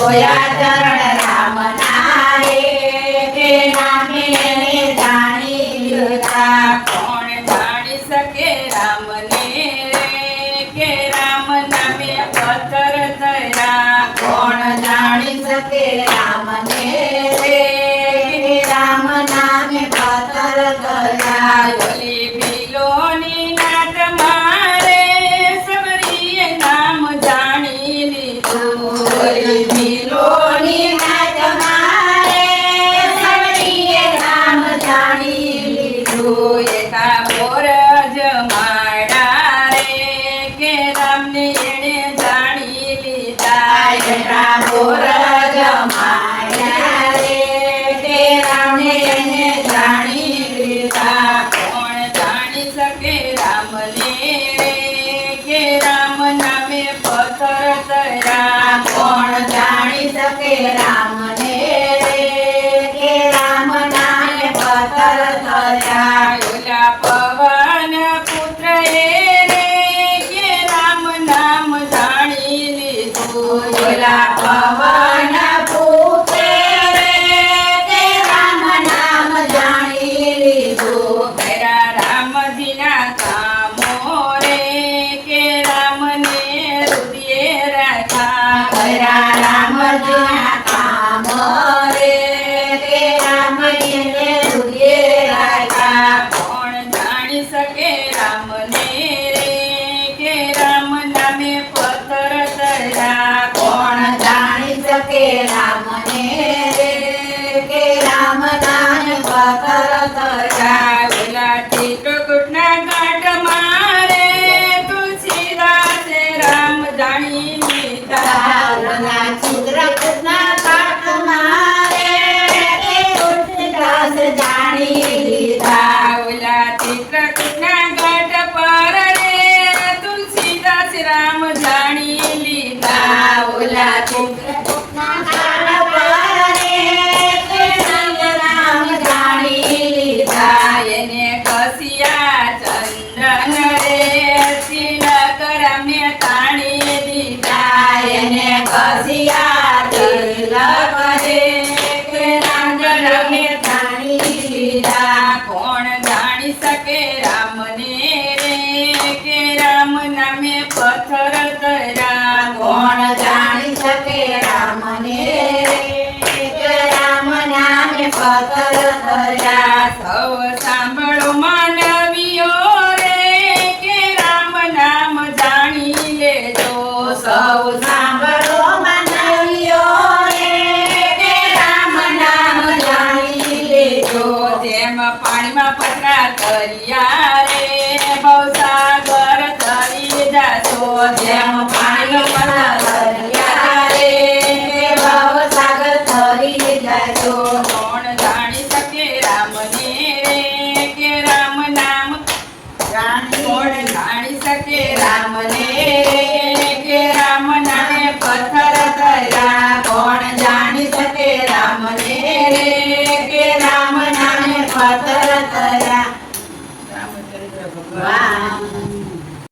જોયા ચરણ રામના રે કે નામે એને જાણી લીધા કોણ જાણી શકે રામને રે કે રામ નામે પથ્થર થયા કોણ જાણી શકે રામને રે કે રામ નામે પથ્થર થયા ઓલી ભીલોની નાટ મારે સબરીએ નામ જાણી લીધું ઓલી ભીલોની નાટ મારે સબરીએ નામ જાણી લીધું એકા બોર જમાડા રે કે રામને એણે જાણી લીધા એટા બોર જમાયા રે તે રામને એને જાણી લીધા કોણ જાણી શકે રામને રે કે રામ નામે પથ્થર થયા કોણ જાણી શકે રામને રે કે રામ નામે પથ્થર થયા ઓલા પવન પુત્ર એ રે કે રામ નામ જાણી લીધું ઓલા પવન પુત્રે રે તે રામ નામ જાણી લીધું કર્યા રામજીના કામો રે કે રામને હૃદયે રાખ્યા કર્યા રામજીના કામ રે તે રામને હૃદયે રાખ્યા કોણ જાણી શકે રામને રે કે રામ નામે પથ્થર થયા કોણ જાણી શકે રામને રે કે રામ નામે પથ્થર થયા ઓલા ચિત્રકૂટના ઘાટ મારે તુલસીદાસે રામ જાણી લીધા ઓલા ચિત્રકૂટના કાટમાં રે તે તુલસીદાસ જાણી લીધા ઓલા ચિત્રકૂટના ઘાટ પર રે તુલસીદાસ રામ જાણી લીધા ઓલા ચિત્રકૂટના કાટ પર રે તે રામ જાણી લીધા એને કસિયા ચંદન રે તિલક રામે તાણી દીધા એને કસિયા તિલક રે તે રામ જાણી લીધા કોણ જાણી શકે રામને રે કે રામ નામે પથ્થર થયા કોણ જાણી શકે રામને રે કે રામ નામે પથ્થર થયા સૌ સાંભળો માનવીઓ રે કે રામ નામ જાણી લેજો સૌ સાંભળો માનવીઓ રે કે રામ નામ જાણી લેજો જેમ પાણીમાં પથરા કર્યા રે ભવસાગર તરી જાશો જેમ પાણીમાં તર્યા રે તે ભવસાગર તરી જશો કોણ જાણી શકે રામને રે કે રામ નામ કોણ જાણી શકે રામને રે કે રામ નામે પથ્થર થયા કોણ જાણી શકે રામને રે કે રામ નામે પથ્થર થયા રામચંદ્ર ભગવાન વાહ